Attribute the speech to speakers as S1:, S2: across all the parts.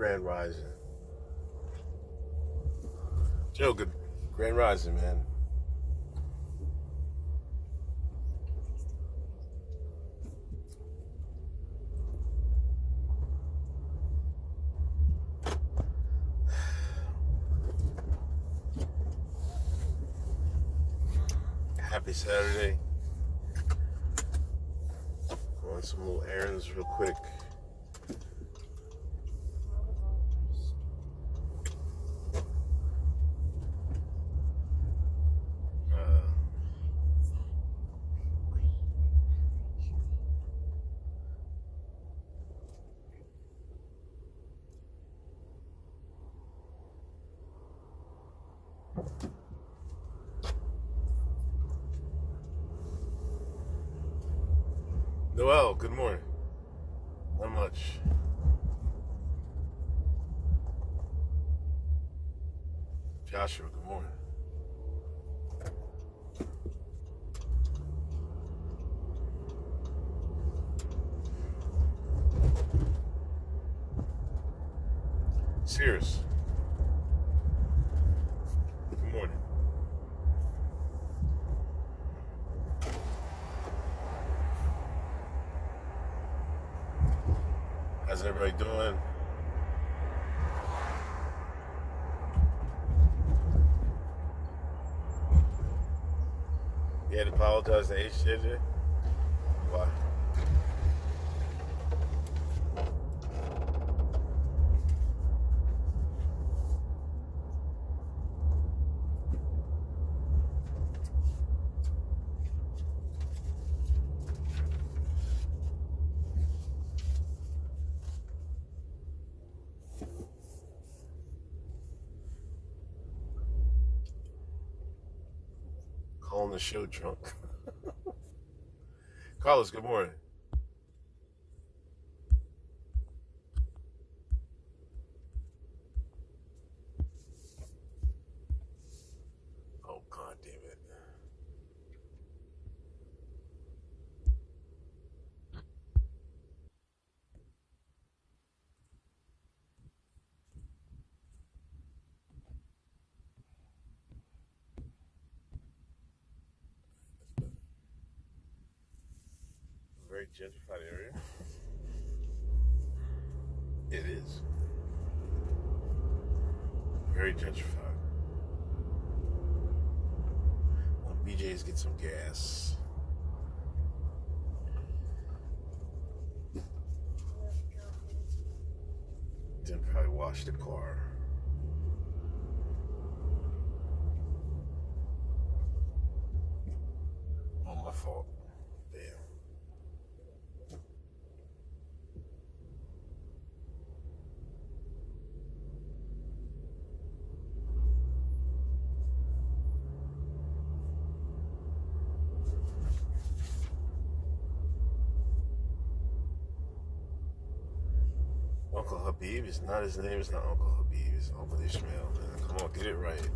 S1: Grand Rising. Joe, good Grand Rising, man. Happy Saturday. Going some little errands real quick. Noel, good morning. Not much. Joshua, good morning. Sears, good morning. How's everybody doing? You had to apologize to HJJ? Why? Calling the show drunk. Carlos, good morning. Oh, God damn it. Very gentrified area. It is. Very gentrified. Well, BJ's get some gas. Then probably wash the car. Oh, my fault. Damn. Uncle Habib is not his name. It's not Uncle Habib. It's Uncle Ishmael, man. Come on, get it right.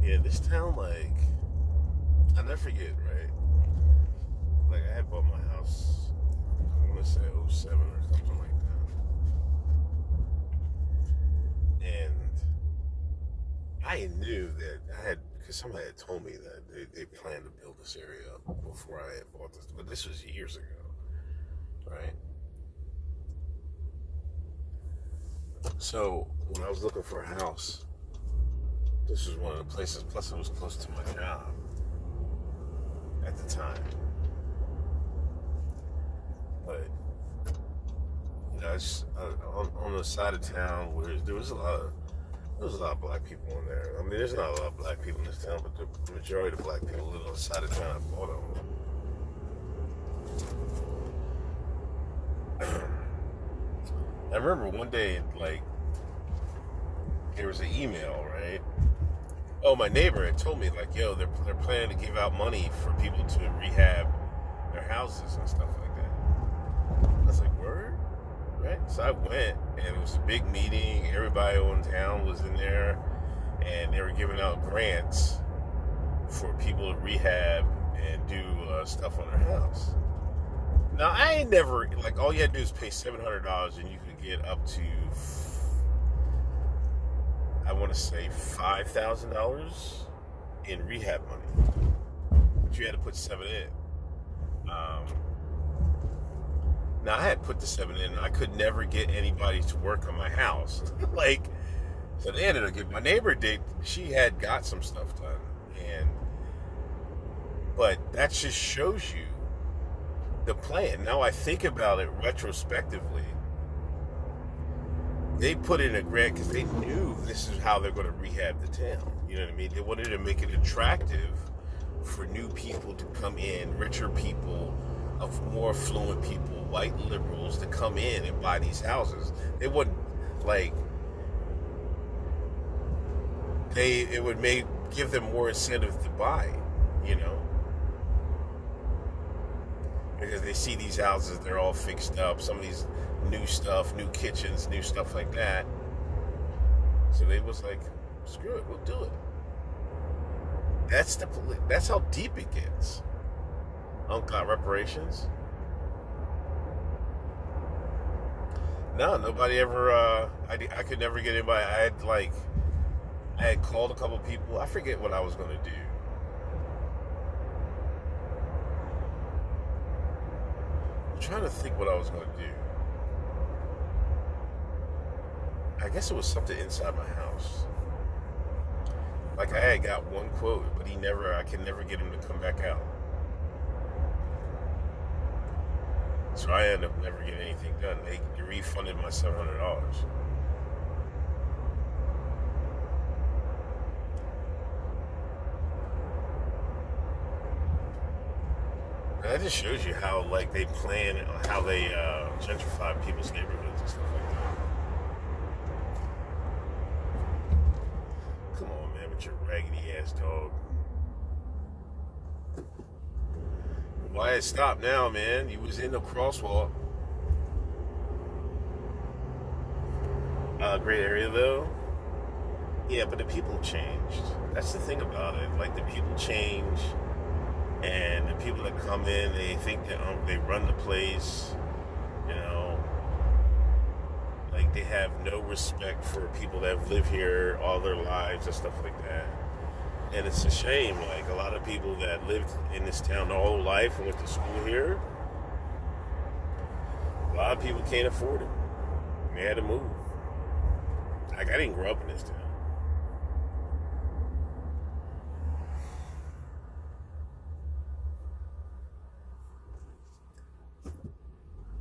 S1: Yeah, this town, like, I never forget, right? Like, I had bought my house, I'm gonna say '07 or something like that. And I knew that because somebody had told me that they planned to build this area up before I had bought this, but this was years ago, right? So, when I was looking for a house, this was one of the places, plus it was close to my job at the time. But, you know, it's on the side of town where there was a lot of black people in there. I mean, there's not a lot of black people in this town, but the majority of the black people live on the side of town I bought on. I remember one day, like, there was an email, right? Oh, my neighbor had told me like, yo, they're planning to give out money for people to rehab their houses and stuff like that. I was like, word, right? So I went, and it was a big meeting. Everybody in town was in there, and they were giving out grants for people to rehab and do stuff on their house. Now I ain't never like all you had to do is pay $700 and you could get up to I want to say $5,000 in rehab money, but you had to put seven in. Now I had put the seven in. And I could never get anybody to work on my house. Like, so they ended up getting my neighbor did. She had got some stuff done, but that just shows you the plan. Now I think about it retrospectively. They put in a grant because they knew this is how they're going to rehab the town. You know what I mean? They wanted to make it attractive for new people to come in, richer people, of more affluent people, white liberals to come in and buy these houses. They wouldn't like it would give them more incentive to buy, you know. Because they see these houses, they're all fixed up. Some of these new stuff, new kitchens, new stuff like that. So they was like, screw it, we'll do it. That's how deep it gets. Uncle reparations. No, nobody ever. I could never get anybody. I had called a couple people. I forget what I was gonna do. I'm trying to think what I was going to do. I guess it was something inside my house. Like I had got one quote, but I can never get him to come back out. So I ended up never getting anything done. They refunded my $700. And that just shows you how like they plan, how they gentrify people's neighborhoods and stuff like that. Come on, man, with your raggedy ass dog. Why it stopped now, man? You was in the crosswalk. Great area though. Yeah, but the people changed. That's the thing about it. Like the people change. And the people that come in, they think that they run the place, you know, like they have no respect for people that have lived here all their lives and stuff like that. And it's a shame, like a lot of people that lived in this town their whole life and went to school here, a lot of people can't afford it. They had to move. Like I didn't grow up in this town.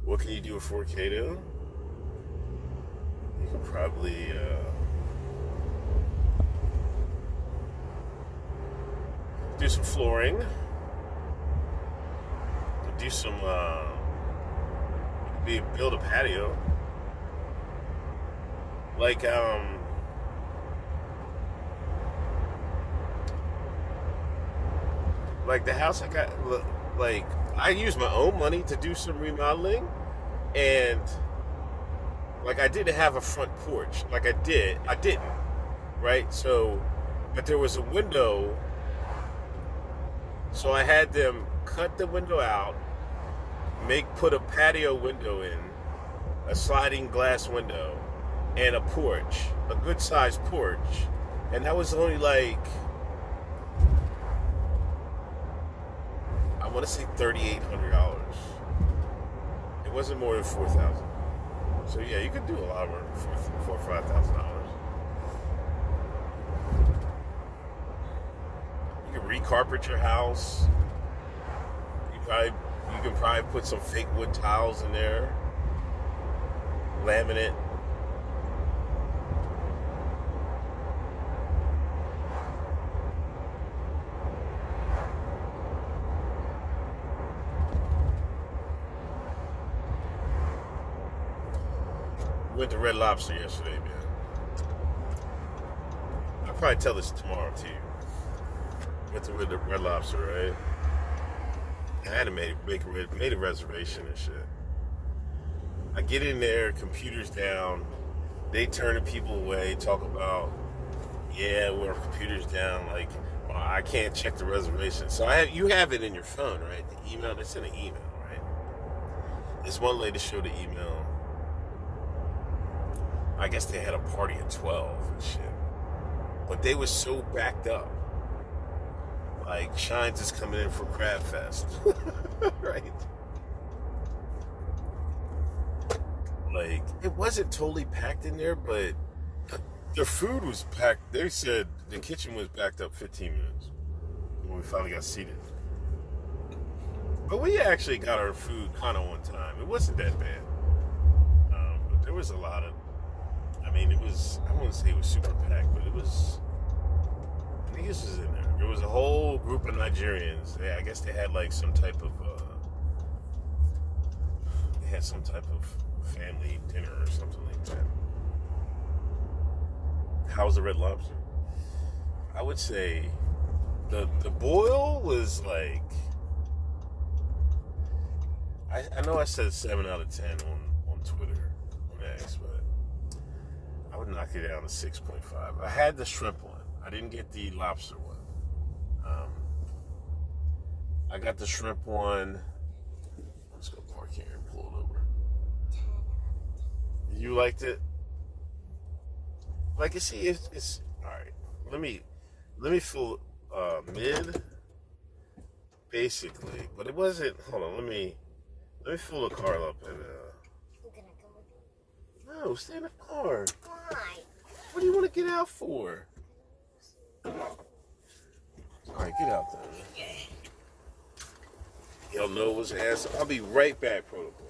S1: What can you do with 4K though? You can probably do some flooring, do some build a patio, like the house I got. Like I used my own money to do some remodeling, and like I didn't have a front porch. Like I didn't, right? So, but there was a window, so I had them cut the window out, put a patio window in, a sliding glass window, and a porch, a good sized porch, and that was only like, I want to say $3,800. It wasn't more than $4,000. So yeah, you could do a lot of work for $4,000 or $5,000. You can recarpet your house. You can probably put some fake wood tiles in there, laminate. Went to Red Lobster yesterday, man. I probably tell this tomorrow to you. Went to the Red Lobster, right? I had to made a reservation and shit. I get in there, computers down. They turning people away, talk about, yeah, well, our computer's down. Like, well, I can't check the reservation. So you have it in your phone, right? The email, it's in an email, right? This one lady showed the email. I guess they had a party at 12 and shit. But they were so backed up. Like, Shine's is coming in for Crab Fest. Right? Like, it wasn't totally packed in there, but the food was packed. They said the kitchen was backed up 15 minutes when we finally got seated. But we actually got our food kind of on time. It wasn't that bad. But there was a lot of, I mean, it was, I wouldn't say it was super packed, but it was, niggas was in there. There was a whole group of Nigerians. I guess they had like some type of, family dinner or something like that. How was the Red Lobster? I would say the boil was like, I know I said 7 out of 10 on Twitter, on X, but I would knock it down to 6.5. I had the shrimp one. I didn't get the lobster one. I got the shrimp one. Let's go park here and pull it over. You liked it? Like, you see, it's all right. Let me fill mid, basically, but it wasn't. Hold on, let me fill the car up and.
S2: You gonna go with me?
S1: No, stay in the car.
S2: Why?
S1: What do you want to get out for? All right, get out there. Y'all know what's ass. I'll be right back, protocol.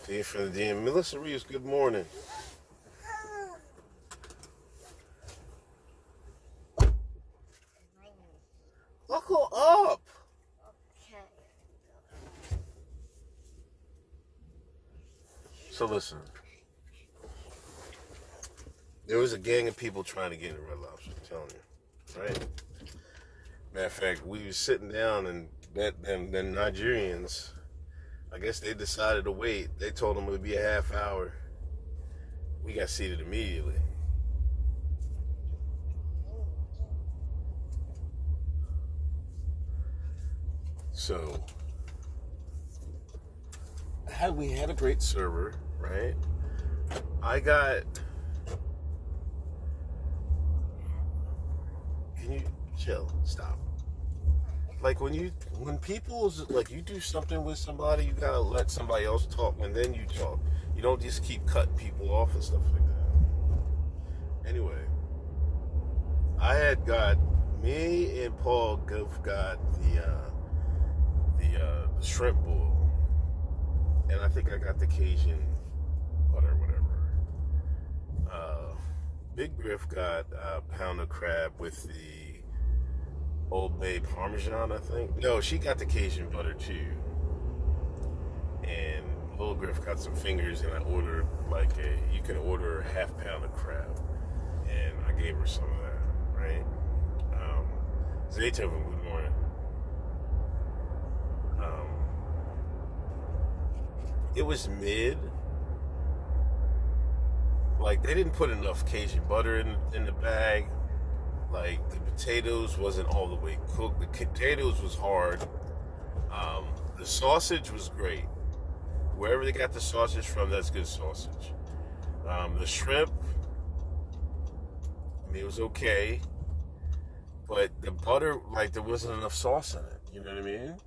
S1: Dave from the DM. Melissa Reeves, good morning. Buckle up.
S2: Okay.
S1: So listen. There was a gang of people trying to get into Red Lobster, I'm telling you. Right? Matter of fact, we were sitting down and them Nigerians, I guess they decided to wait. They told them it would be a half hour. We got seated immediately. So, we had a great server, right? I got... Can you chill? Stop. Like when people's like you do something with somebody, you gotta let somebody else talk and then you talk. You don't just keep cutting people off and stuff like that. Anyway, I had got me and Paul both got the shrimp bowl, and I think I got the Cajun butter, whatever. Big Griff got a pound of crab with the Old Bay Parmesan, I think. No, she got the Cajun butter too. And Little Griff got some fingers, and I ordered you can order a half pound of crab. And I gave her some of that, right? Zaytoven, good morning. It was mid. Like, they didn't put enough Cajun butter in the bag. Like, the potatoes wasn't all the way cooked. The potatoes was hard. The sausage was great. Wherever they got the sausage from, that's good sausage. The shrimp, I mean, it was okay. But the butter, like, there wasn't enough sauce in it. You know what I mean?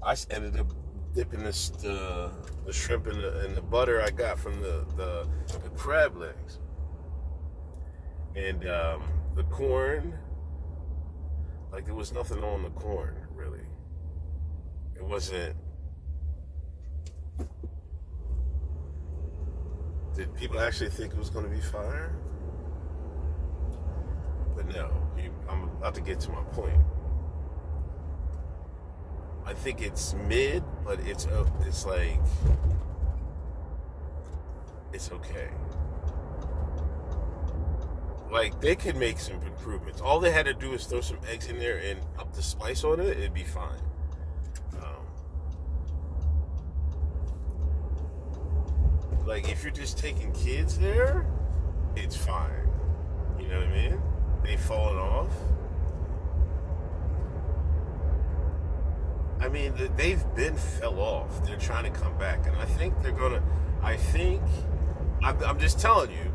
S1: I ended up dipping the shrimp in the butter I got from the crab legs. And the corn, like, there was nothing on the corn, really. It wasn't... Did people actually think it was going to be fire? But no, I'm about to get to my point. I think it's mid, but it's like, it's okay. Like, they could make some improvements. All they had to do is throw some eggs in there and up the spice on it, it'd be fine. Like, if you're just taking kids there, it's fine. You know what I mean? They've fallen off. I mean, they've been fell off. They're trying to come back. And I think they're going to... I'm just telling you.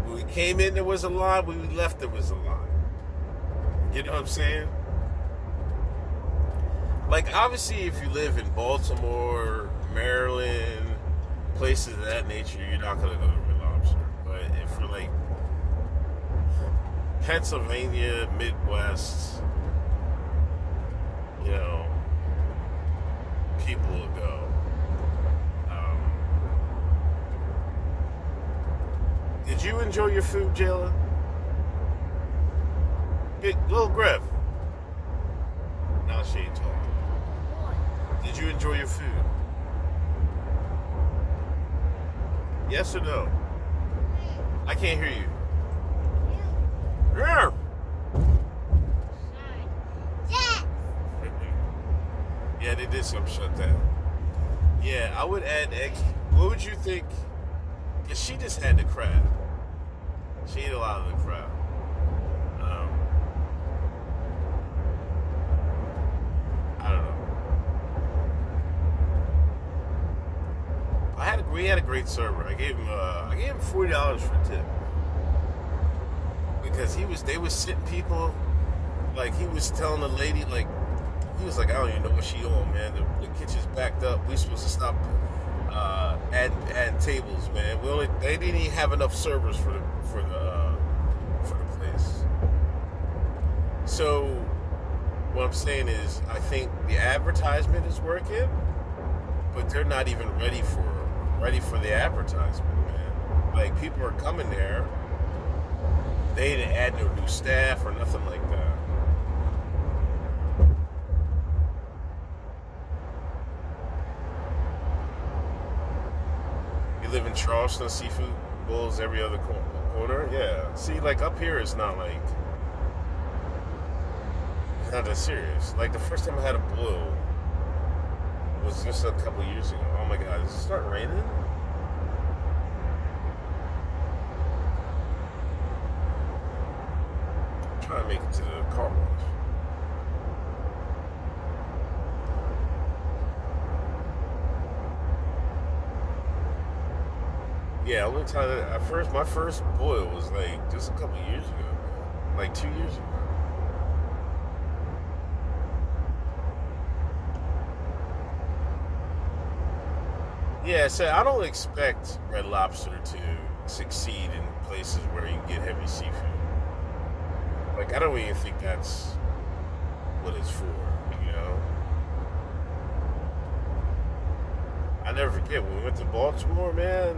S1: When we came in, there was a line. When we left, there was a line. You know what I'm saying? Like, obviously, if you live in Baltimore, Maryland, places of that nature, you're not going to go to Red Lobster. But if you're, like, Pennsylvania, Midwest... You know, people will go. Did you enjoy your food, Jayla? Little Griff. Now she ain't talking. Did you enjoy your food? Yes or no? I can't hear you. Yeah. Yeah, they did some shutdown. Yeah, I would add eggs. What would you think? Because she just had the crab. She ate a lot of the crab. I don't know. We had a great server. I gave him $40 for a tip because they was sitting people, like, he was telling the lady, like, he was like, I don't even know what she on, man. The kitchen's backed up. We supposed to stop adding tables, man. They didn't even have enough servers for the place. So what I'm saying is, I think the advertisement is working. but they're not even ready for the advertisement, man. Like people are coming there. They didn't add no new staff or nothing like that. You live in Charleston, seafood bowls every other corner. Yeah. See, like up here, it's not like it's not that serious. Like the first time I had a boil was just a couple years ago. Oh my God, does it start raining? I'm trying to make it to the car wash. Yeah, only time my first boil was like just a couple years ago, man. Like 2 years ago. Yeah, so I don't expect Red Lobster to succeed in places where you get heavy seafood. Like I don't even think that's what it's for, you know. I never forget when we went to Baltimore, man.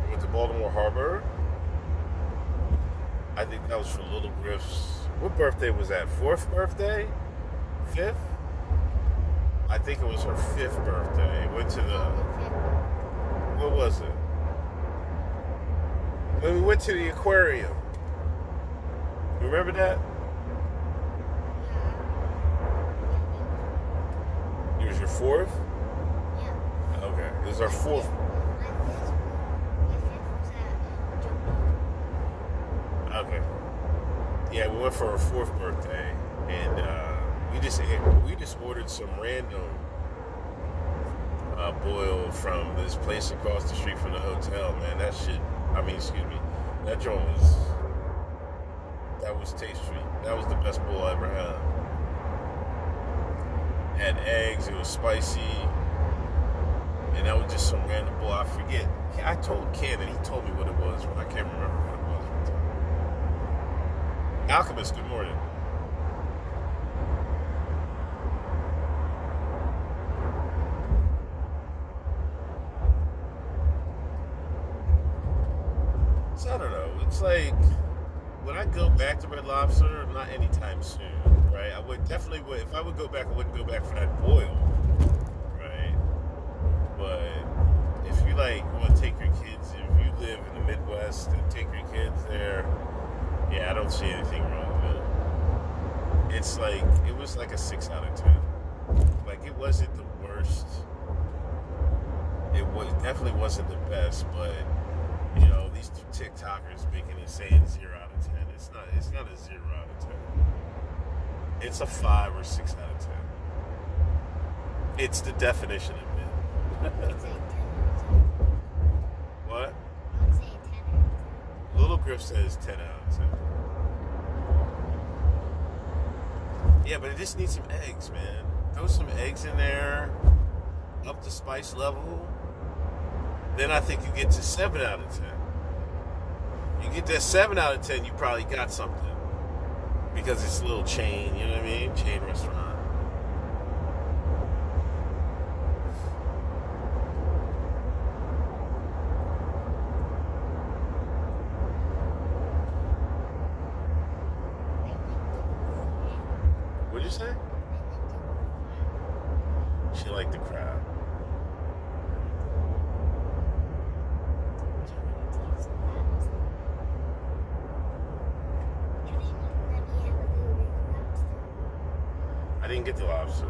S1: We went to Baltimore Harbor. I think that was for Little Griff's. What birthday was that? Fourth birthday? Fifth? I think it was her fifth birthday. Went to the. What was it? When we went to the aquarium. You remember that? It was your fourth?
S2: Yeah.
S1: Okay. It was our fourth. Okay. Yeah, we went for our fourth birthday, and we just ordered some random boil from this place across the street from the hotel. Man, that shit. I mean, excuse me. That joint was tasty. That was the best boil I ever had. Had eggs. It was spicy, and that was just some random boil. I forget. I told Ken, and he told me what it was, but I can't remember what it was. Alchemist, good morning. So I don't know. It's like when I go back to Red Lobster, not anytime soon, right? I would definitely would if I would go back. I wouldn't go back for that boil, right? But if you like want to take your kids, if you live in the Midwest and take your kids there, yeah, I don't see anything wrong with it. It's like it was like a 6 out of 10. Like it wasn't the worst. It definitely wasn't the best, but you know these TikTokers making it saying 0 out of 10. It's not. It's not a 0 out of 10. It's a 5 or 6 out of 10. It's the definition of it. What? Little Griff says 10 out of 10. Yeah, but it just needs some eggs, man. Throw some eggs in there, up the spice level. Then I think you get to 7 out of 10. You get that 7 out of 10, you probably got something. Because it's a little chain, you know what I mean? Chain restaurant. What'd you say? She liked the crowd. I didn't get the lobster.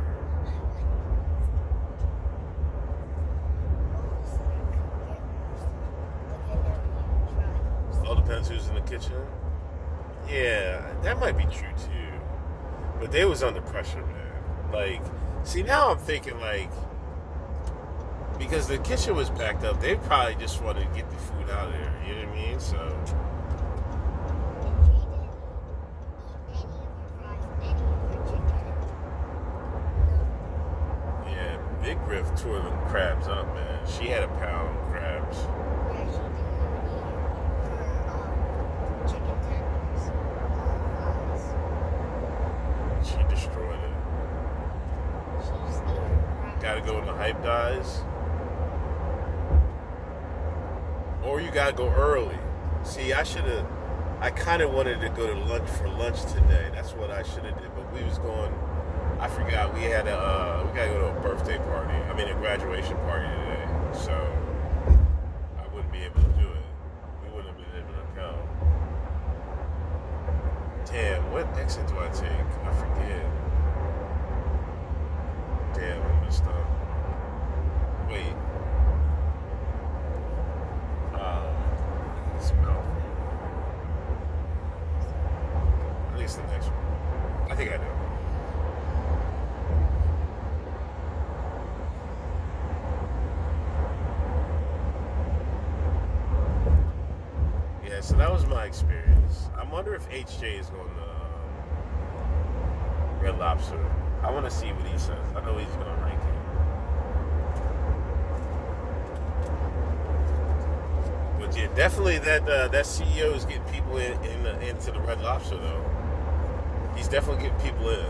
S1: All depends who's in the kitchen. Yeah, that might be true too. But they was under pressure, man. Like, see now I'm thinking like because the kitchen was backed up, they probably just wanted to get the food out of there. You know what I mean? So. Big Griff tore them crabs up, man. She had a pound of crabs. She destroyed it. hype dies, or you gotta go early. See, I kind of wanted to go to lunch for lunch today. That's what I should have did. But we was going. I forgot we had we gotta go to a birthday party. I mean a graduation party today. So I wouldn't be able to do it. We wouldn't have been able to go. Damn, what exit do I take? I forget. Damn, I messed up. Wait. Smell. I think it's the next one. I think I do. Yeah, so that was my experience. I wonder if HJ is going to Red Lobster. I want to see what he says. I know he's going to rank it. But yeah, definitely that CEO is getting people into the Red Lobster though. He's definitely getting people in.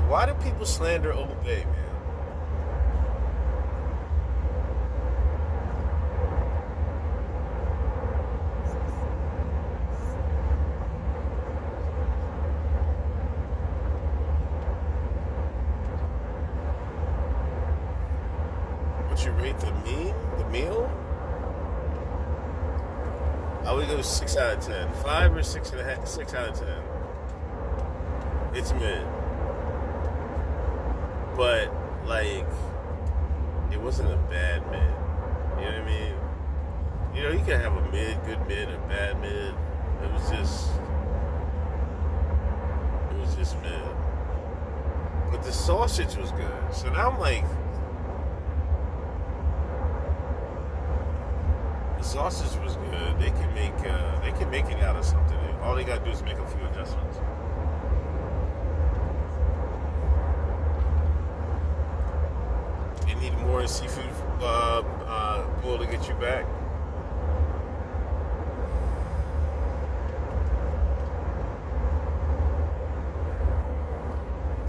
S1: Why do people slander Old Bay, man? What you rate the meal? I would go 6 out of 10. 5 or 6.5, 6 out of 10. It's mid. But, like, it wasn't a bad mid. You know what I mean? You know, you can have a good mid, a bad mid. It was just mid. But the sausage was good. So now I'm like, the sausage was good. They can make it out of something. All they gotta do is make a few adjustments. Need more seafood bowl to get you back.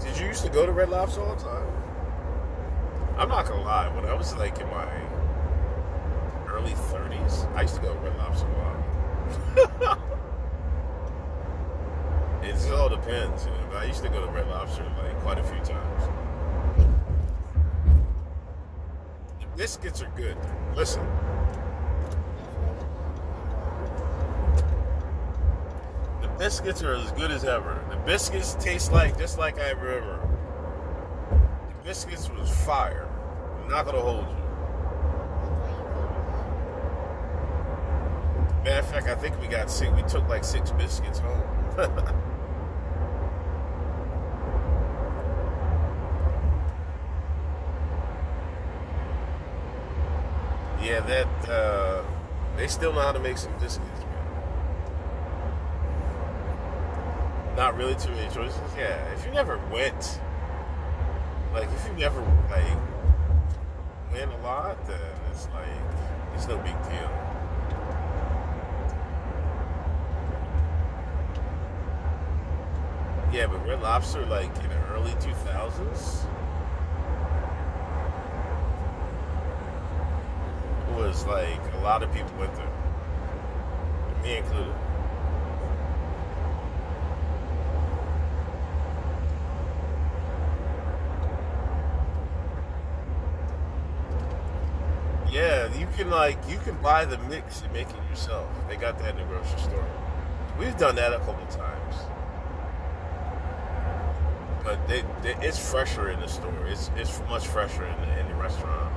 S1: Did you used to go to Red Lobster all the time? I'm not gonna lie, when I was like in my early 30s, I used to go to Red Lobster a lot. It just all depends, you know, but I used to go to Red Lobster like quite a few times. Biscuits are good. Listen. The biscuits are as good as ever. The biscuits taste just like I remember. The biscuits was fire. I'm not gonna hold you. Matter of fact, I think we took like 6 biscuits home. Yeah, they still know how to make some biscuits, man. Not really too many choices. Yeah, if you never went, if you never win a lot, then it's no big deal. Yeah, but Red Lobster, in the early 2000s. Was a lot of people went there, me included. Yeah, you can buy the mix and make it yourself. They got that in the grocery store. We've done that a couple times, but it's fresher in the store. It's much fresher in the restaurant.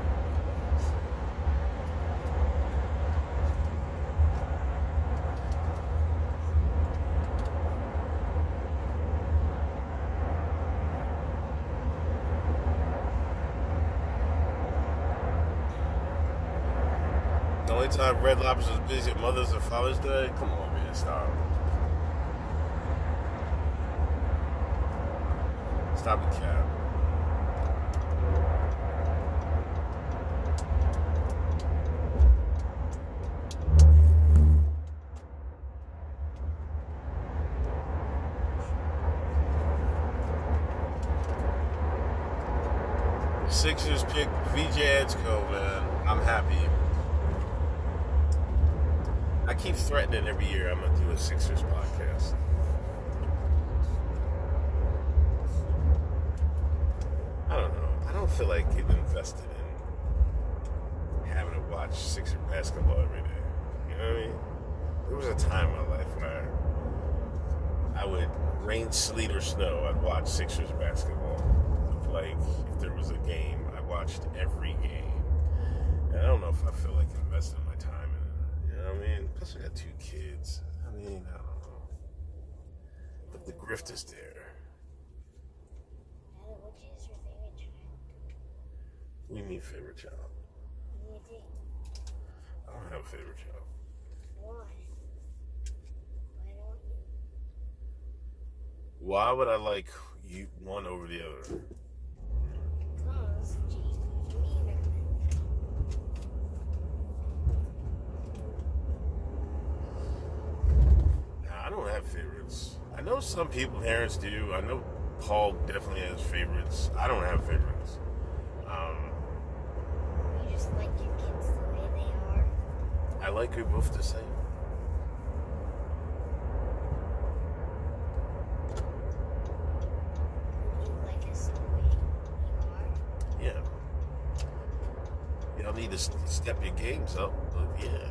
S1: The only time Red Lobster was busy at Mother's and Father's Day? Come on, man, stop. Stop the cap. Sixers pick VJ Edgeco, man. I'm happy. I keep threatening every year I'm going to do a Sixers podcast. I don't know. I don't feel like getting invested in having to watch Sixers basketball every day. You know what I mean? There was a time in my life where I would, rain, sleet, or snow, I'd watch Sixers basketball. Like, if there was a game, I watched every game. And I don't know if I feel like investing my time in it. You know what I mean? Plus, I got 2 kids. I mean, I don't know. But the grift is there.
S2: Which is your favorite child?
S1: What do you mean, favorite child?
S2: You do.
S1: I don't have a favorite child.
S2: Why? Why don't you?
S1: Why would I like you one over the other?
S2: Because Jason's meaner.
S1: Nah, I don't have favorites. I know some people, parents do. I know Paul definitely has favorites. I don't have favorites.
S2: You just like your kids the way they are.
S1: I like you both the same.
S2: You like us the way you are.
S1: Yeah. You don't need to step your games up, but yeah.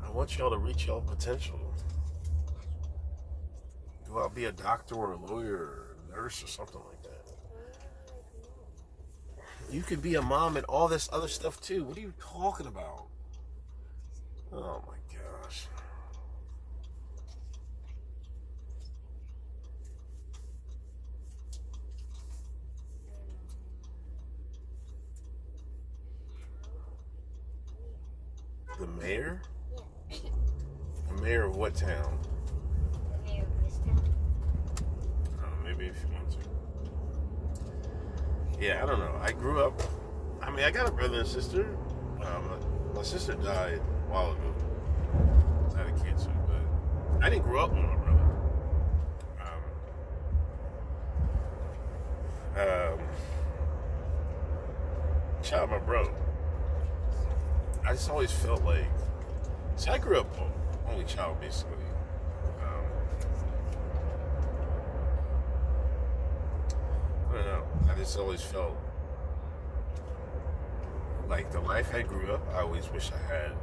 S1: I want y'all to reach y'all potential. Go out, be a doctor or a lawyer or a nurse or something like that. You could be a mom and all this other stuff too. What are you talking about? Oh my gosh. The mayor?
S2: Yeah.
S1: The mayor of what town?
S2: The mayor of this town.
S1: Maybe if you want to. Yeah, I don't know. I grew up. I mean, I got a brother and sister. My sister died a while ago. I had a cancer, but I didn't grow up with my brother. Child, my bro. I just always felt like. So I grew up only child, basically. I don't know. I just always felt like the life I grew up, I always wish I had.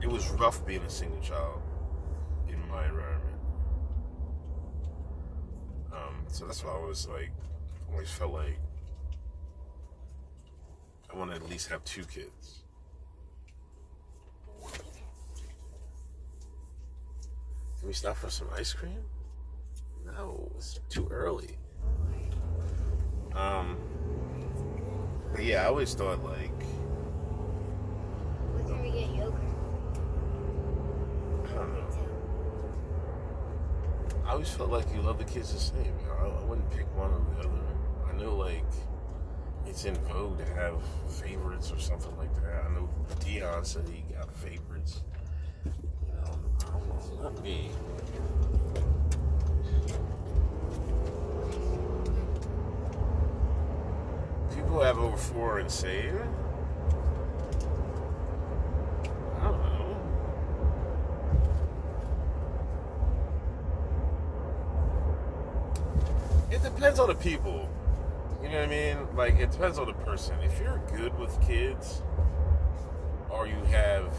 S1: It was rough being a single child in my environment. So that's why I was like, always felt like I want to at least have 2 kids. Can we stop for some ice cream? No, it's too early. But yeah, I always thought like,
S2: Where can we get yogurt?
S1: I don't know. I always felt like you love the kids the same. You know, I wouldn't pick one or the other. I know like it's in vogue to have favorites or something like that. I know Dion said he got favorites. You know, not me. People have over 4 and save. I don't know. It depends on the people. You know what I mean? Like, it depends on the person. If you're good with kids, or you have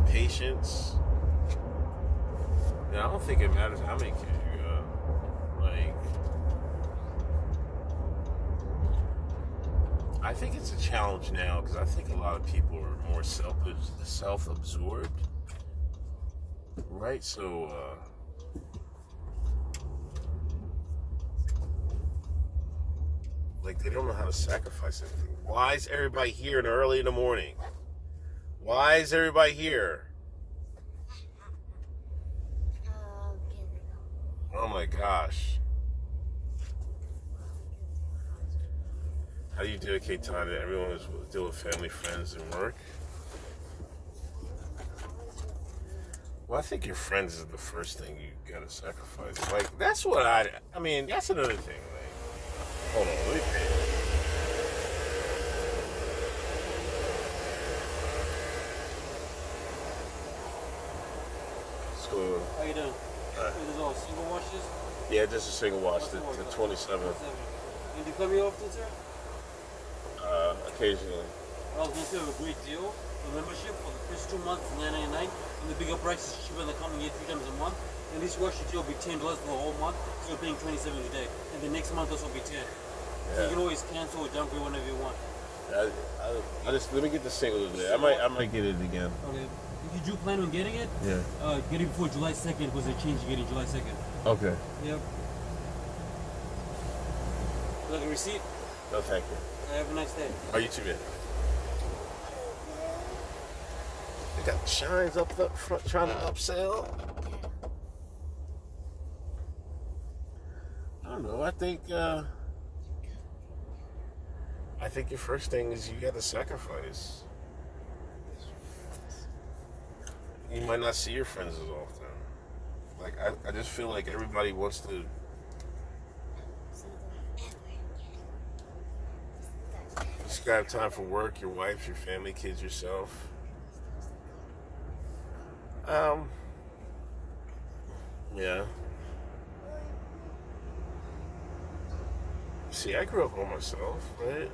S1: patience, then I don't think it matters how many kids you got. Like, I think it's a challenge now because I think a lot of people are more self-absorbed, right? So, like they don't know how to sacrifice anything. Why is everybody here early in the morning? Why is everybody here? Oh my gosh. How do you dedicate time to everyone who's deal with family, friends, and work? Well, I think your friends is the first thing you gotta sacrifice. Like, that's what I mean, that's another thing. Like, hold on, let me pay. Let's go.
S3: How you doing?
S1: Alright.
S3: This is all single washes?
S1: Yeah, just a single watch,
S3: What's
S1: the
S3: the watch?
S1: 27.
S3: And do you come here often, sir?
S1: Occasionally.
S3: I was going to say a great deal. The membership for the first 2 months is $9.99, and the bigger price is cheaper than coming here 3 times a month. And this wash deal will be $10 for the whole month, so you're paying $27 today. And the next month also will be 10. So you can always cancel or jump in whenever you want.
S1: I just let me get the single today. I might get it again.
S3: Okay. If you do plan on getting it,
S1: Yeah.
S3: get it before July 2nd because they changed getting July 2nd.
S1: Okay.
S3: Yep. Like a receipt?
S1: No, thank you.
S3: Have a nice day.
S1: Oh, you too, man. They got shines up the front trying to upsell. I don't know. I think your first thing is you got to sacrifice. You might not see your friends as often. Like I just feel like everybody wants to. You just gotta have time for work, your wife, your family, kids, yourself. Yeah. See, I grew up on myself, right?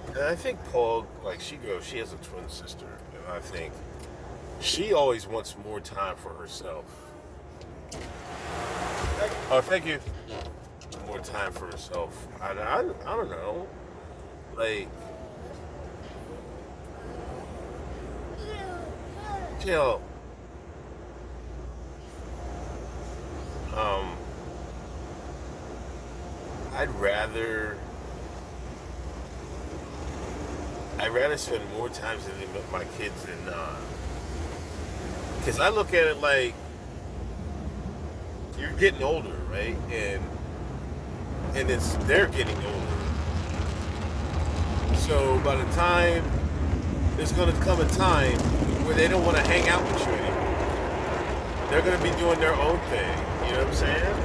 S1: And I think Paul, like, she has a twin sister, and I think she always wants more time for herself. Oh, thank you. More time for herself. I don't know. Like, chill. I'd rather spend more time with my kids than because I look at it like you're getting older, right? And they're getting older. So by the time there's going to come a time where they don't want to hang out with you anymore, they're going to be doing their own thing. You know what I'm saying?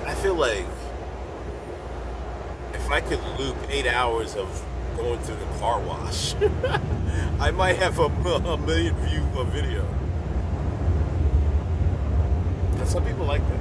S1: I feel like if I could loop 8 hours of going to the car wash, I might have a million view a video. And some people like that.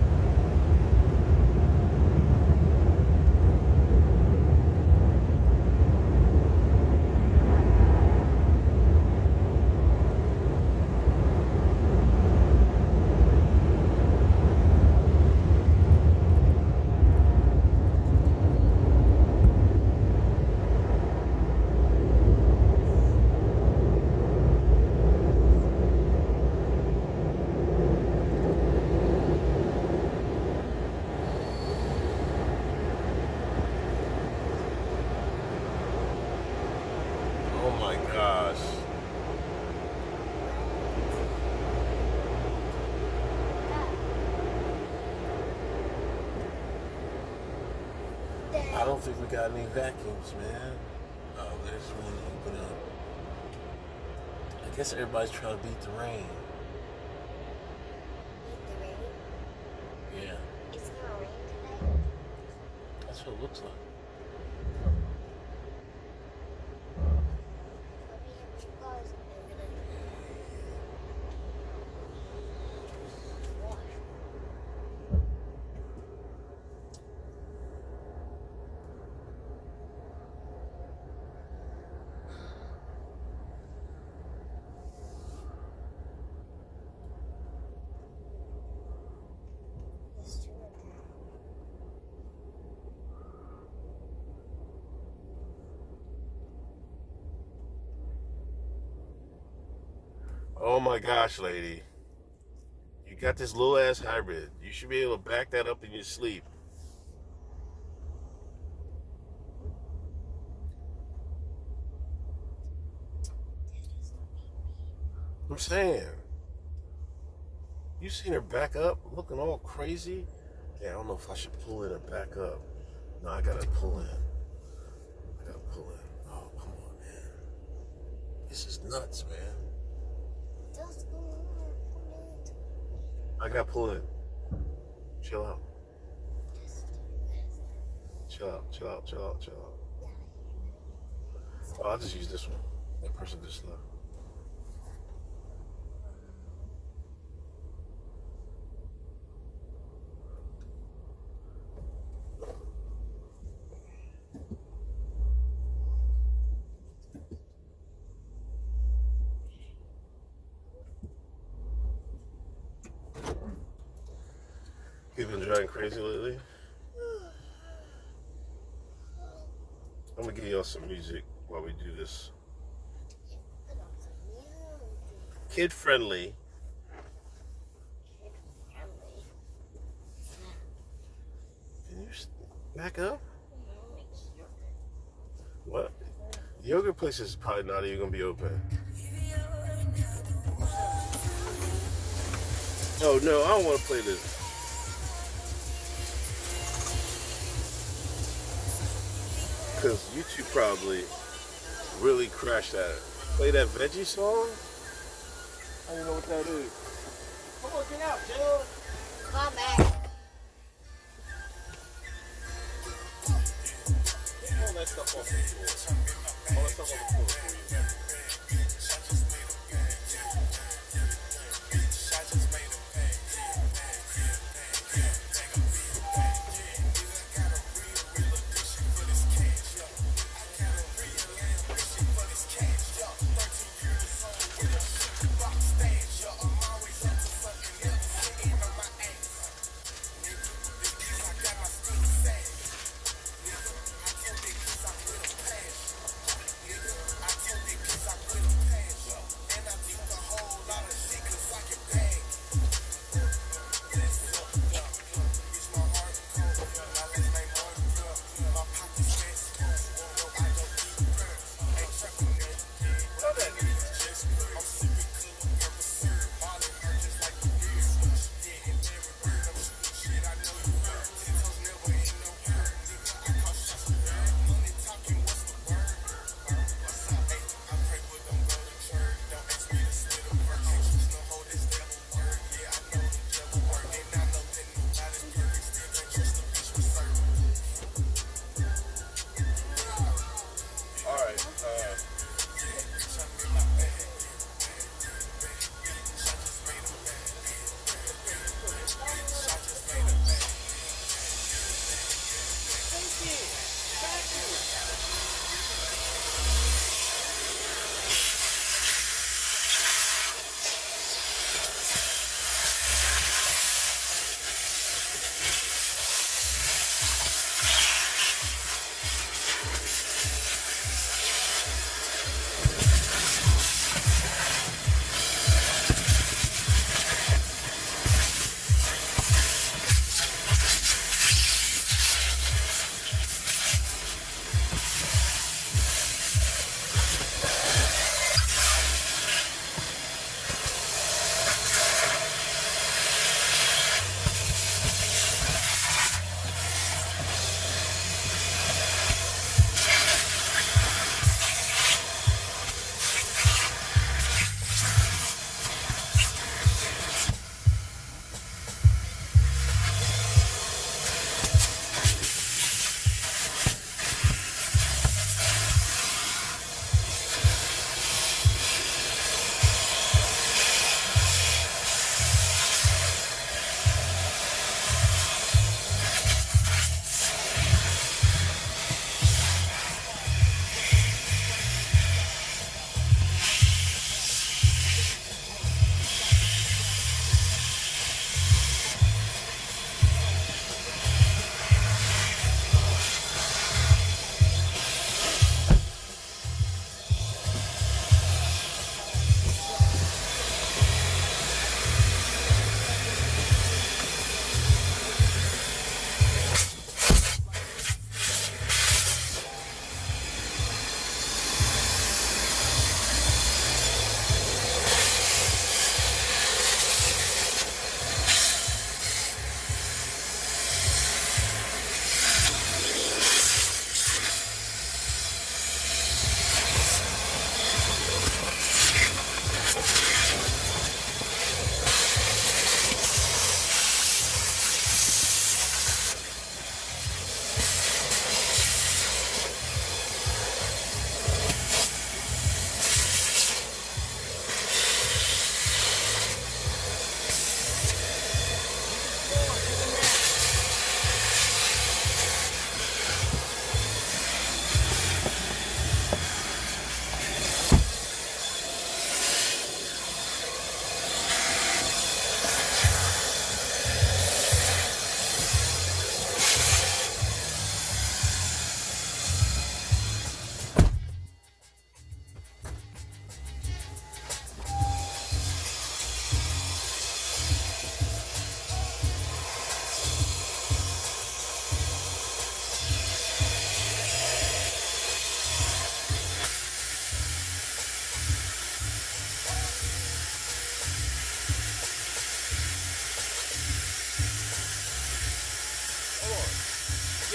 S1: Oh my gosh. I don't think we got any vacuums, man. Oh, there's one open up. I guess everybody's trying to beat the rain.
S2: Beat the rain?
S1: Yeah,
S2: It's gonna rain today?
S1: that's what it
S3: it looks like.
S1: Oh my gosh, lady. You got this little ass hybrid. You should be able to back that up in your sleep. I'm saying. You seen her back up looking all crazy? Yeah, I don't know if I should pull in or back up. No, I gotta pull in. I gotta pull in. Oh, come on, man. This is nuts, man. I gotta pull in. Chill out. Chill out, chill out, chill out, chill out. Oh, I'll just use this one. That person just left. You been driving crazy lately? I'm gonna give y'all some music while we do this. Kid friendly. Can you back up? What? The yogurt place is probably not even gonna be open. Oh no, I don't want to play this. Because YouTube probably really crashed that. Play that veggie song? I don't know what that is. Come on, get out, Jill.
S2: Come back.
S1: All that stuff off the floor. All that stuff on the floor.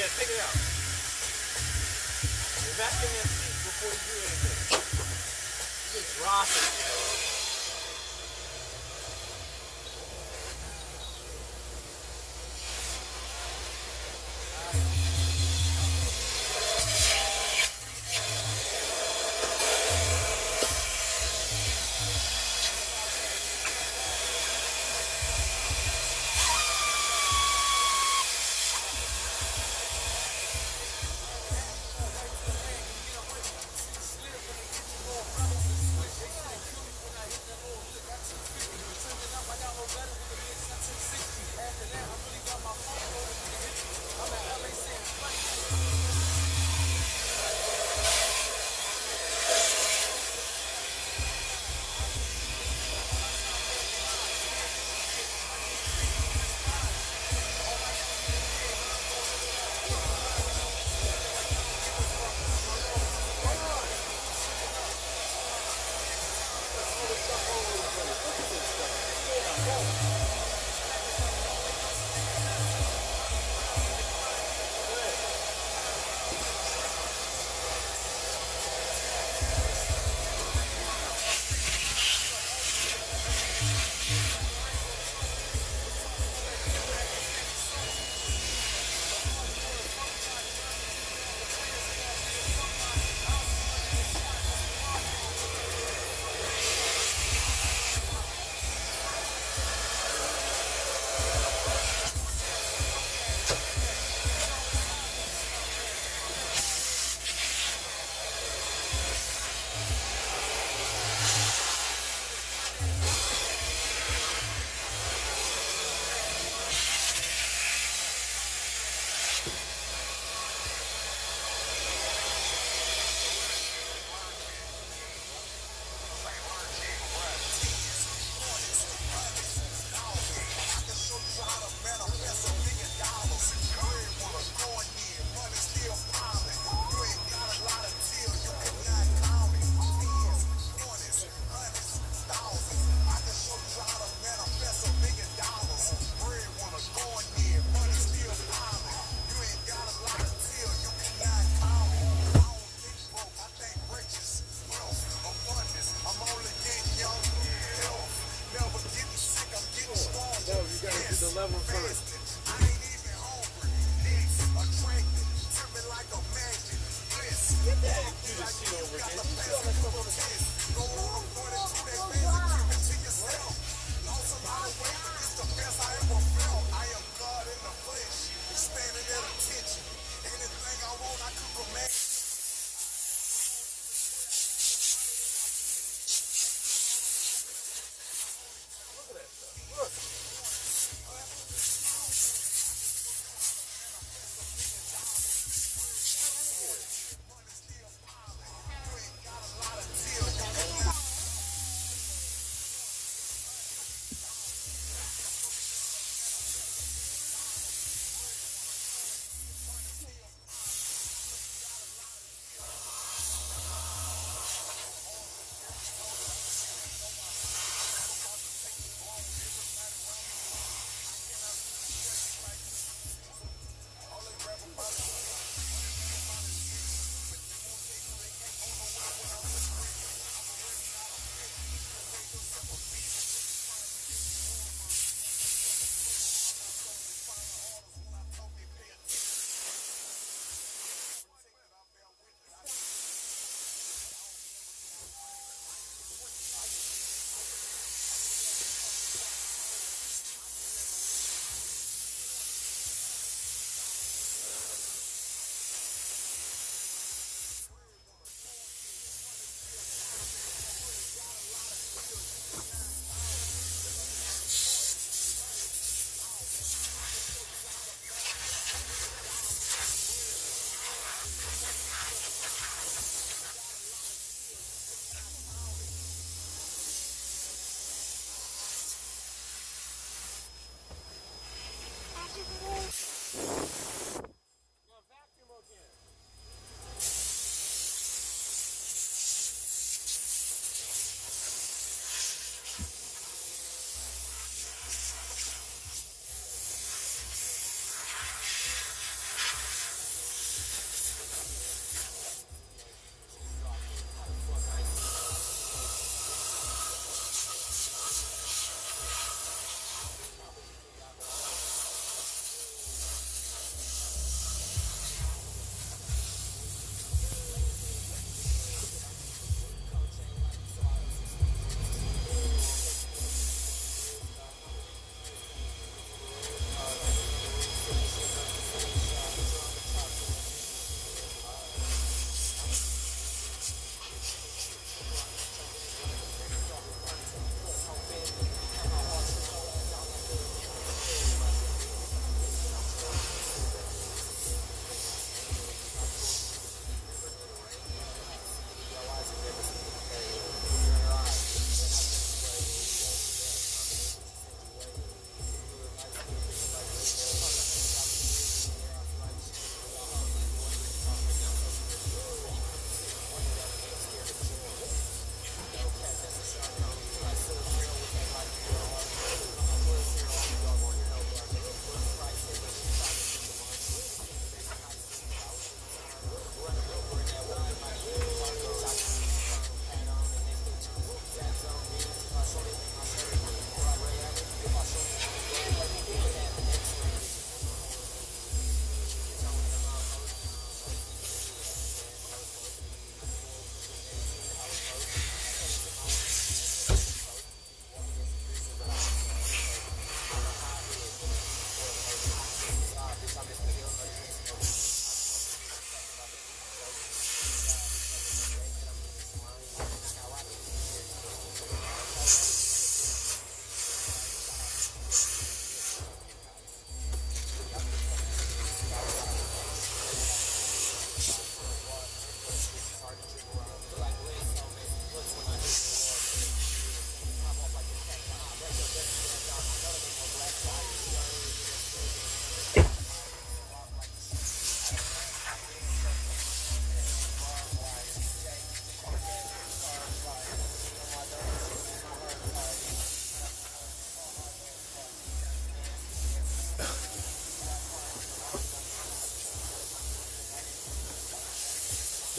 S1: Yeah, take it out. You're vacuuming that seat before you do anything. You just drop it, you know. The level first. Get that do the shit over again. You see all that stuff on the face.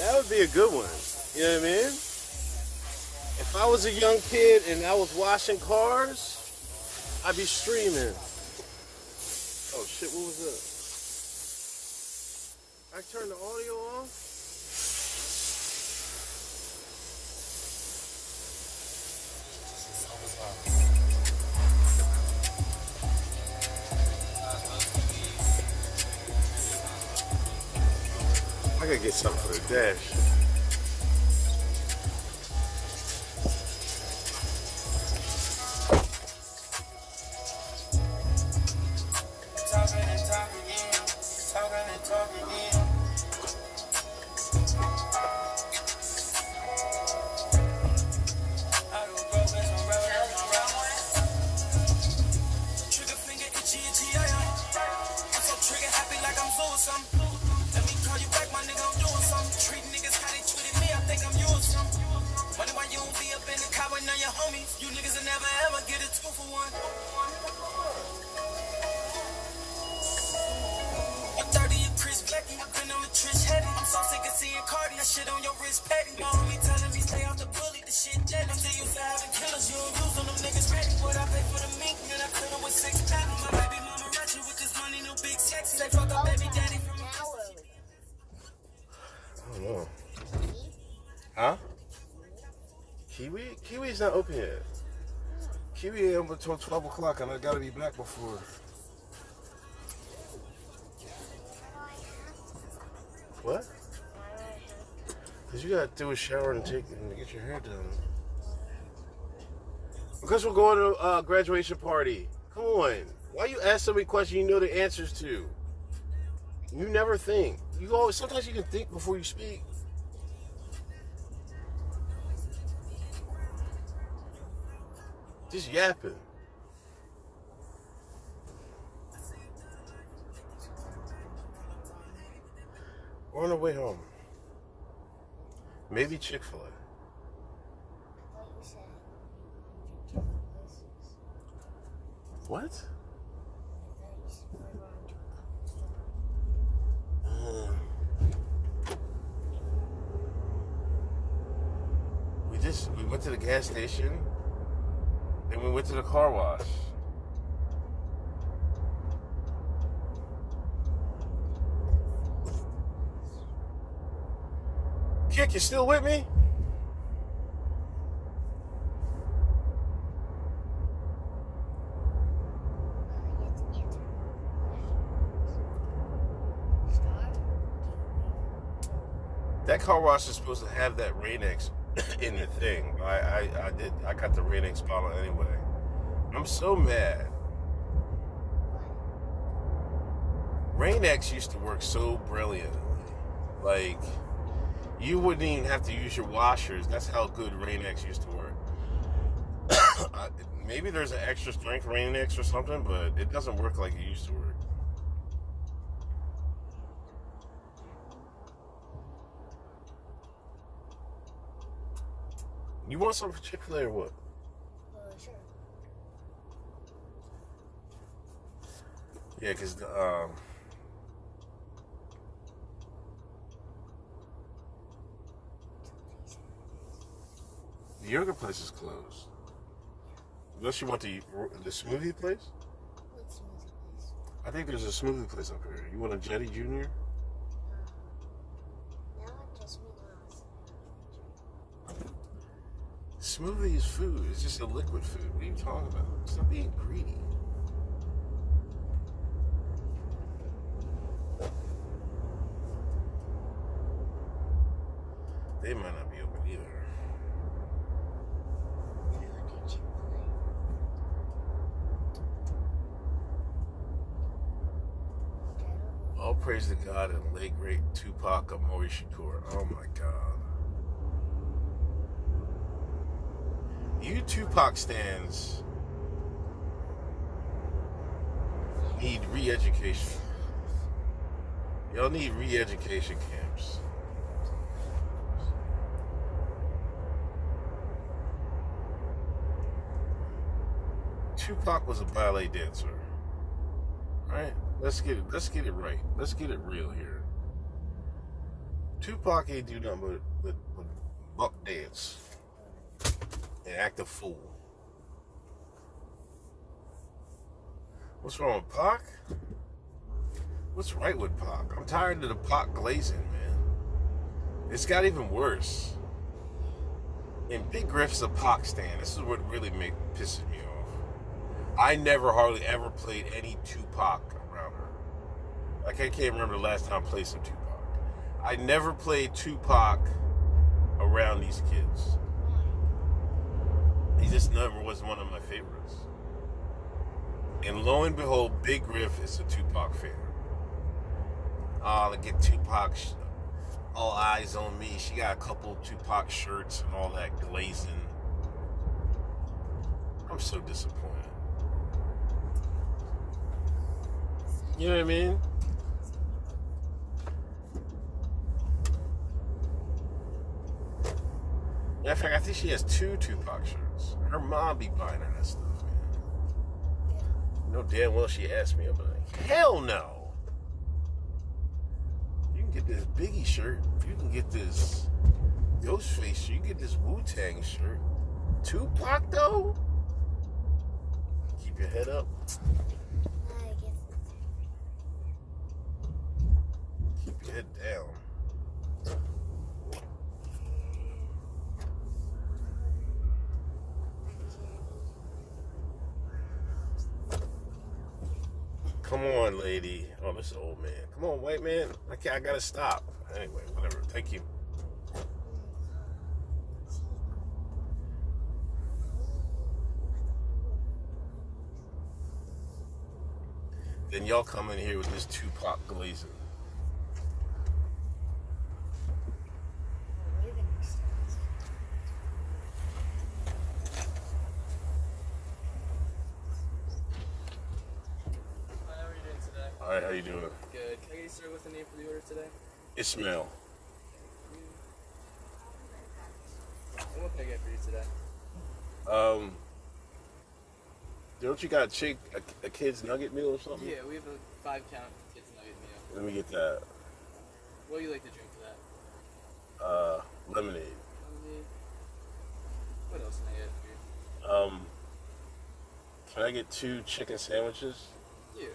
S1: That would be a good one. You know what I mean? If I was a young kid and I was washing cars, I'd be streaming. Oh shit, what was that? I turned the audio off? I gotta get something for the dash. I don't know. Huh? Kiwi? Kiwi's not open yet. Kiwi ain't open until 12 o'clock and I gotta be back before. What? Because you gotta do a shower and get your hair done. Because we're going to a graduation party. Come on. Why you ask so many questions you know the answers to? You never think. You always, sometimes you can think before you speak. Just yapping. We're on our way home. Maybe Chick-fil-A. What? We went to the gas station, then we went to the car wash. Kick, you still with me? That car wash is supposed to have that Rain-X in the thing. I got the Rain-X bottle anyway. I'm so mad. Rain-X used to work so brilliantly. Like, you wouldn't even have to use your washers. That's how good Rain-X used to work. Maybe there's an extra strength Rain-X or something, but it doesn't work like it used to work. You want something for Chick-fil-A or what?
S2: Sure.
S1: Yeah, because the yogurt place is closed. Unless you want the smoothie place?
S2: What smoothie place?
S1: I think there's a smoothie place up here. You want a Jetty Junior?
S2: No, just me now.
S1: Smoothie is food. It's just a liquid food. What are you talking about? Stop being greedy. They might not be open either. All praise to God and late great Tupac Amaru Shakur. Oh my God. You Tupac stands need re-education. Y'all need re-education camps. Tupac was a ballet dancer. Right? Let's get it right. Let's get it real here. Tupac ain't do nothing but buck dance and act a fool. What's wrong with Pac? What's right with Pac? I'm tired of the Pac glazing, man. It's got even worse. And Big Griff's a Pac stan. This is what really pisses me off. I never hardly ever played any Tupac around her. Like, I can't remember the last time I played some Tupac. I never played Tupac around these kids. He just never was one of my favorites. And lo and behold, Big Griff is a Tupac fan. Get Tupac, all eyes on me. She got a couple Tupac shirts and all that glazing. I'm so disappointed. You know what I mean? Matter of fact, I think she has 2 Tupac shirts. Her mom be buying her that stuff, man. You know damn well she asked me. I'm like, hell no. You can get this Biggie shirt. You can get this Ghostface shirt. You can get this Wu-Tang shirt. Tupac, though? Keep your head up. Keep your head down. Come on, lady. Oh, this is old man. Come on, white man. I gotta stop. Anyway, whatever. Thank you. Then y'all come in here with this Tupac glazing. All right, how you doing?
S4: Good. Can I get you started with the name for the order today?
S1: Ishmael.
S4: And what can I get for you today?
S1: Don't you got a kid's nugget meal or something?
S4: Yeah, we have a 5-count kids nugget meal.
S1: Let me get that.
S4: What do you like to drink for that?
S1: Lemonade.
S4: Lemonade. What else can I get for you?
S1: Can I get 2 chicken sandwiches?
S4: Yeah.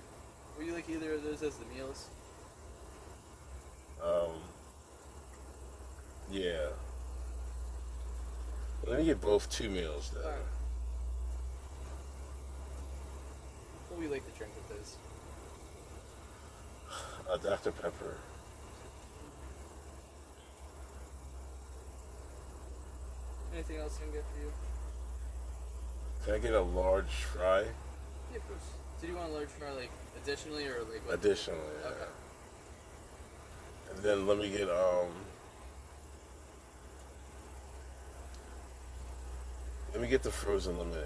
S4: Would you like either of those as the meals?
S1: Yeah. Let me get both 2 meals then.
S4: Alright. What would you like to drink with those?
S1: Dr. Pepper.
S4: Anything else I can get for you?
S1: Can I get a large fry?
S4: Yeah, of course. Did you want a large fry, like, additionally, or, like, what?
S1: Additionally, yeah.
S4: Okay.
S1: And then let me get, let me get the frozen lemonade.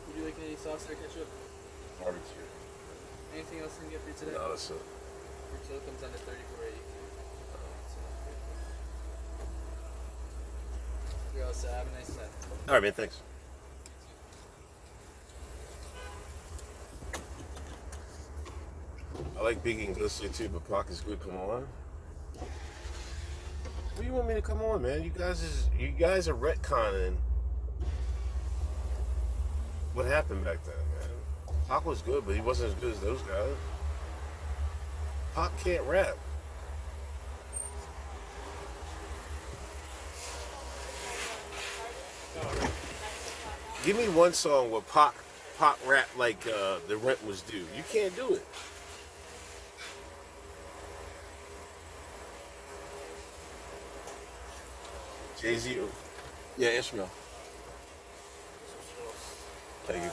S4: Would you like any sauce or ketchup?
S1: Barbecue.
S4: Anything else I can get for you today?
S1: No, that's it.
S4: Your total comes down to $34.80. You're all set. Have a nice day.
S1: All right, man, thanks. I like Biggie and Ghostly too, but Pac is good. Come on. What do you want me to come on, man? You guys are retconning what happened back then, man. Pac was good, but he wasn't as good as those guys. Pac can't rap. Give me one song where Pac rap like the rent was due. You can't do it. Jay-Z. Yeah, Ishmael. Thank you.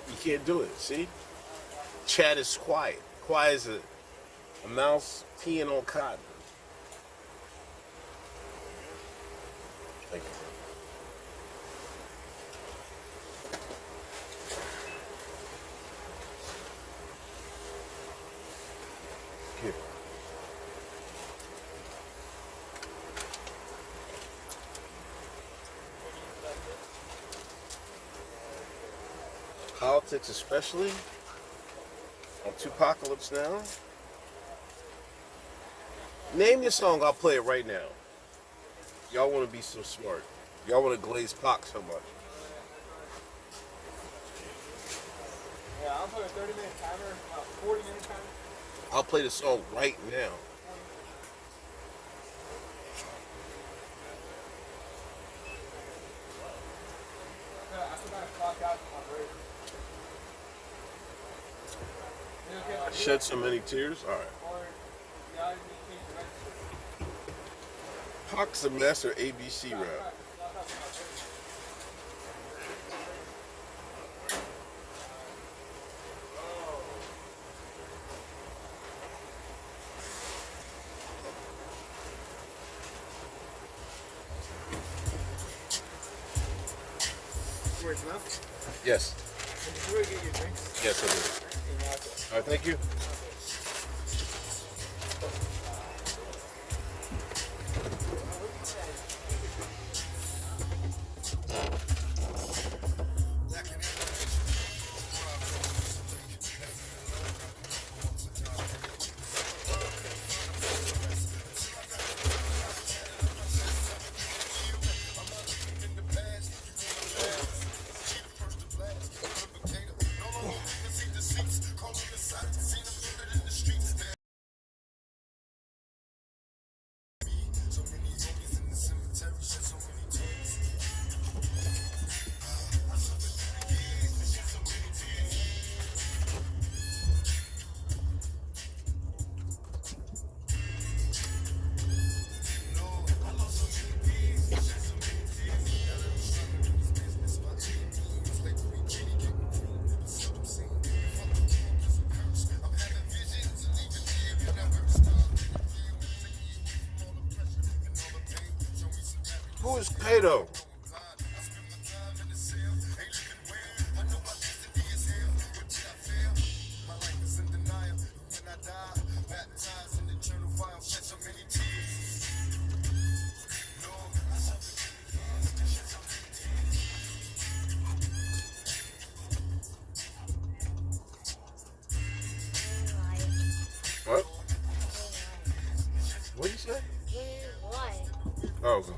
S1: You can't do it, see? Chad is quiet. quiet as a mouse peeing on cotton. Thank you. Here. Politics especially. On Tupacalypse now. Name your song, I'll play it right now. Y'all want to be so smart. Y'all want to glaze Pac so much.
S4: Yeah, I'll put a 30-minute timer, 40-minute timer.
S1: I'll play the song right now.
S4: I still gotta clock out my break.
S1: Shed so many tears? Alright.
S4: Or, yeah, I need to change the register.
S1: Pac's a master ABC rap.
S4: Where's left?
S1: Yes.
S4: Can you really get your drinks?
S1: Yes, I do. Alright, thank you. Who is Kato? What? What did you say?
S2: What?
S1: Oh, okay.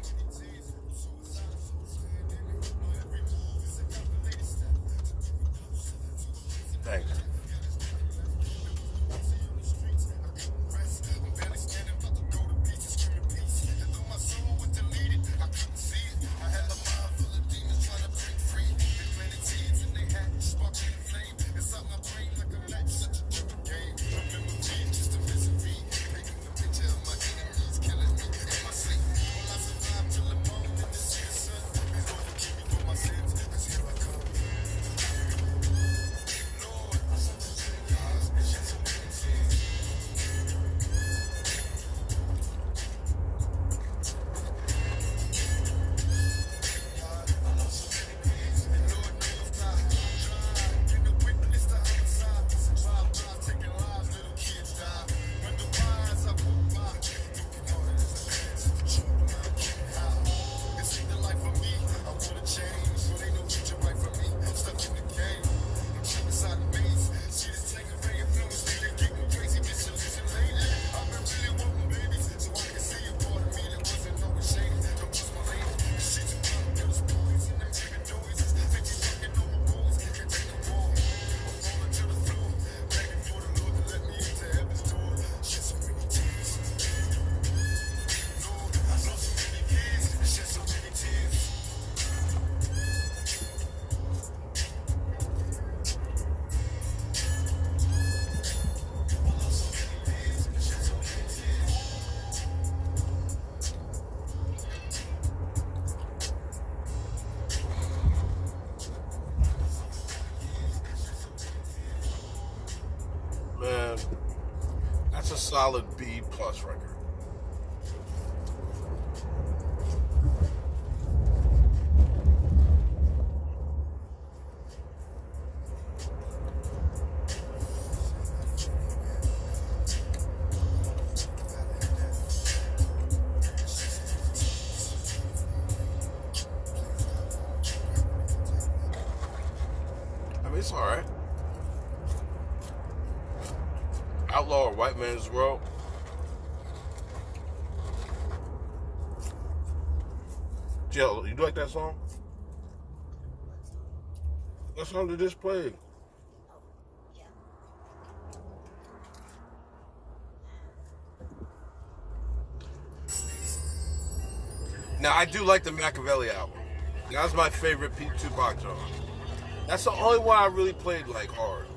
S1: That's a solid B plus record. I mean, it's all right. Outlaw or White Man's World. Jill, you like that song? That song that just played.
S2: Oh, yeah.
S1: Now, I do like the Machiavelli album. That was my favorite Pete Tupac song. That's the only one I really played like hard.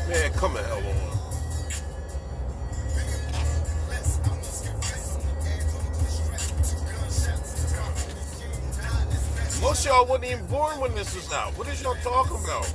S1: Man, come the hell on. Most of y'all wasn't even born when this was out. What is y'all talking about?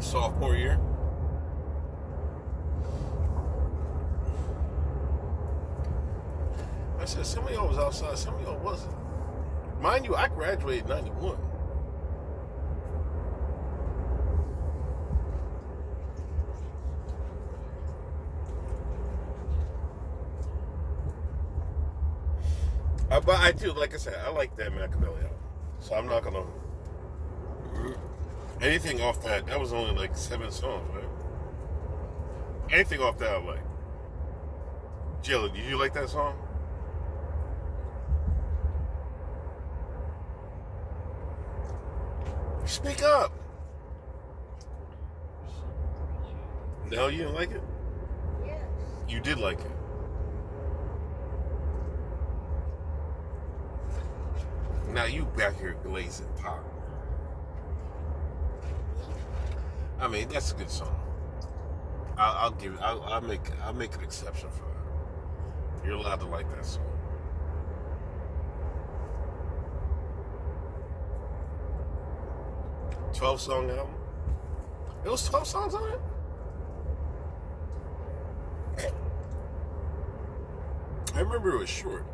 S1: Sophomore year. said, some of y'all was outside, some of y'all wasn't. Mind you, I graduated in 91. But I do, like I said, I like that Machiavelli album. So I'm not gonna anything off that. That was only like 7 songs, right? Anything off that I like. Jill, did you like that song? Speak up. No, you didn't like it?
S2: Yes.
S1: You did like it. Now you back here glazing pop. I mean, that's a good song. I'll make an exception for that. You're allowed to like that song. A 12-song album. It was 12 songs on it. I remember it was short.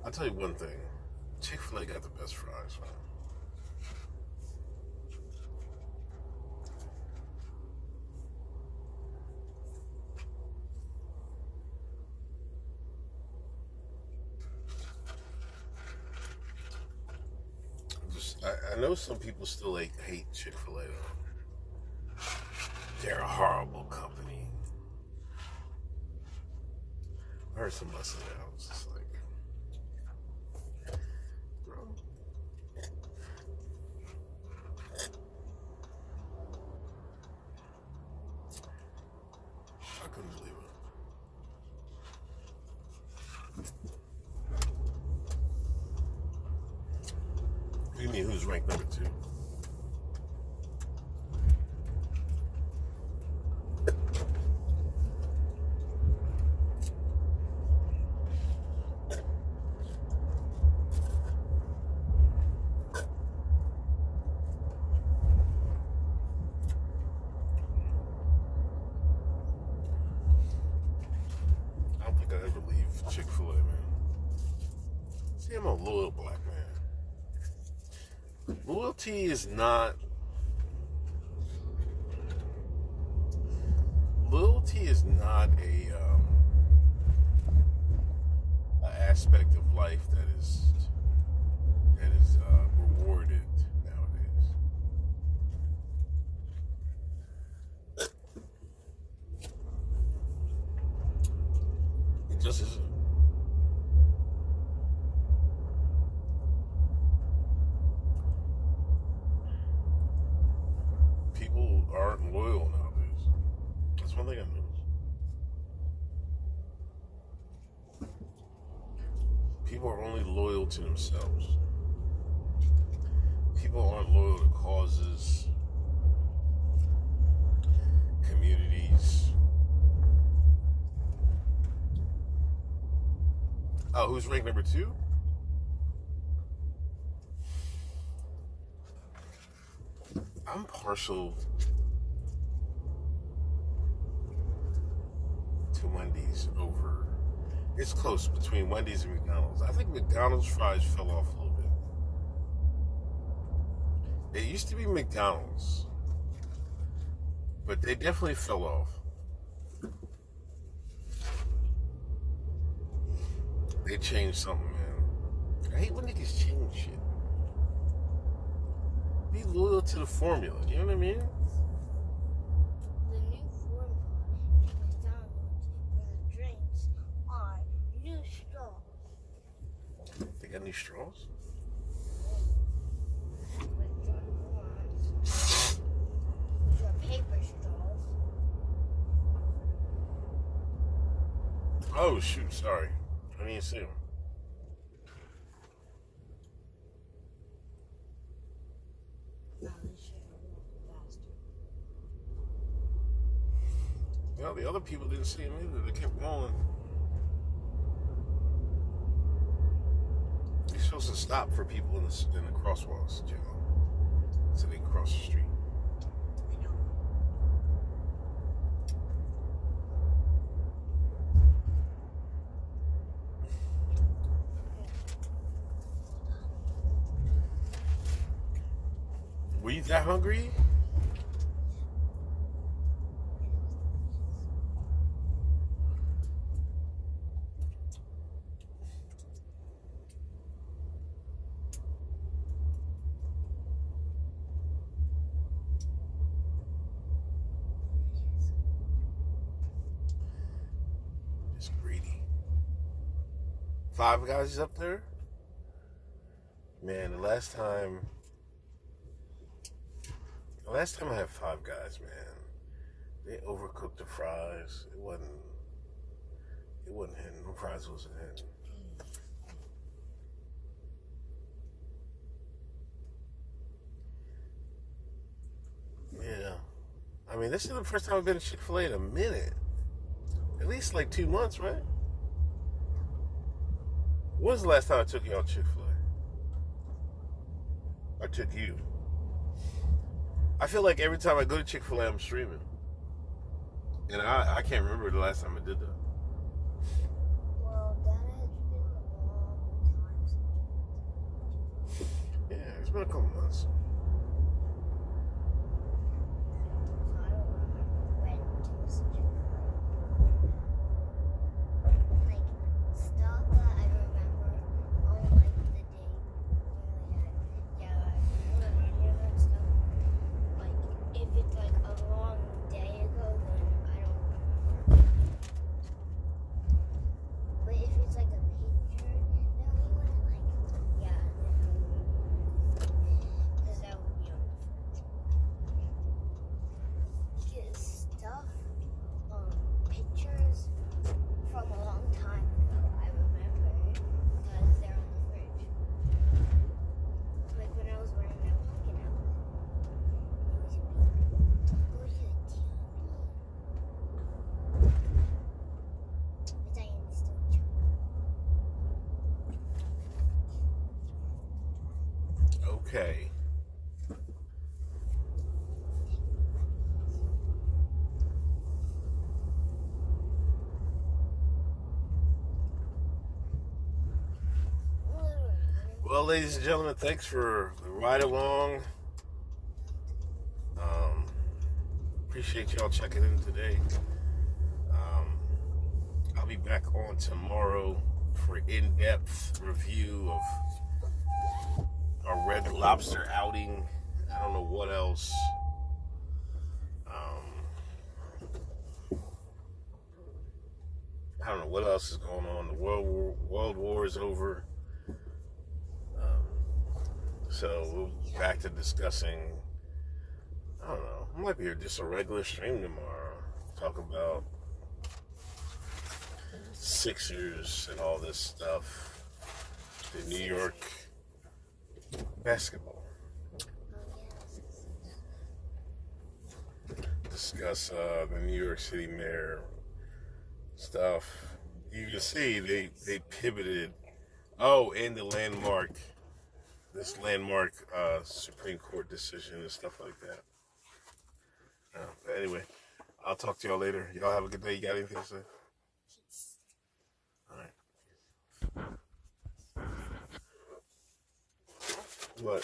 S1: I'll tell you one thing. Chick-fil-A got the best fries, man. I know some people still hate Chick-fil-A though. They're a horrible company. I heard somebody say that. I was just like, bro. I couldn't believe it. What do you mean, who's ranked number 2? I don't think I ever leave Chick-fil-A, man. See, I'm a loyal black man. Loyalty is not a aspect of life that is rewarded nowadays. It just isn't. People aren't loyal nowadays. That's one thing I noticed. People are only loyal to themselves. People aren't loyal to causes, communities. Oh, who's ranked number 2? I'm partial to Wendy's over. It's close between Wendy's and McDonald's. I think McDonald's fries fell off a little bit. It used to be McDonald's, but they definitely fell off. They changed something, man. I hate when niggas change shit. Be loyal to the formula. You know what I mean?
S2: The new formula at McDonald's for the drinks are new straws.
S1: They got new straws?
S2: Which are paper straws.
S1: Oh, shoot. Sorry. I didn't see them.
S2: Now they should walk faster.
S1: Well, the other people didn't see him either. They kept going. You're supposed to stop for people in the crosswalks, Joe, so they can cross the street.
S2: I know.
S1: Were you that hungry? Just greedy. Five Guys is up there? Man, the last time I had Five Guys, man, they overcooked the fries. It wasn't hitting. No fries wasn't hitting. Yeah. I mean, this is the first time I've been to Chick-fil-A in a minute. At least like 2 months, right? When was the last time I took you out to Chick-fil-A? I took you. I feel like every time I go to Chick-fil-A, I'm streaming. And I can't remember the last time I did that.
S2: Well, that has been a long time since.
S1: Yeah, it's been a couple months.
S2: So I don't remember when to listen to like stuff that I remember on like the day I remember that stuff. Like if it's like a long day ago, then I don't remember. But if it's like a picture that we went like, yeah, then I remember. Because that would be on the fridge. Because stuff, pictures from a long time ago, I remember because they're on the fridge. Like when I was wearing that pumpkin outfit. It was a big. But I am still
S1: Okay. Well, ladies and gentlemen, thanks for the ride along. Appreciate y'all checking in today. I'll be back on tomorrow for in-depth review of our Red Lobster outing. I don't know what else. I don't know what else is going on. The World War is over. So we'll be back to discussing, I don't know, it might be just a regular stream tomorrow. Talk about Sixers and all this stuff. The New York basketball. Discuss the New York City mayor stuff. You can see they pivoted. Oh, and the landmark Supreme Court decision and stuff like that. But anyway, I'll talk to y'all later. Y'all have a good day. You got anything to say? All right. What?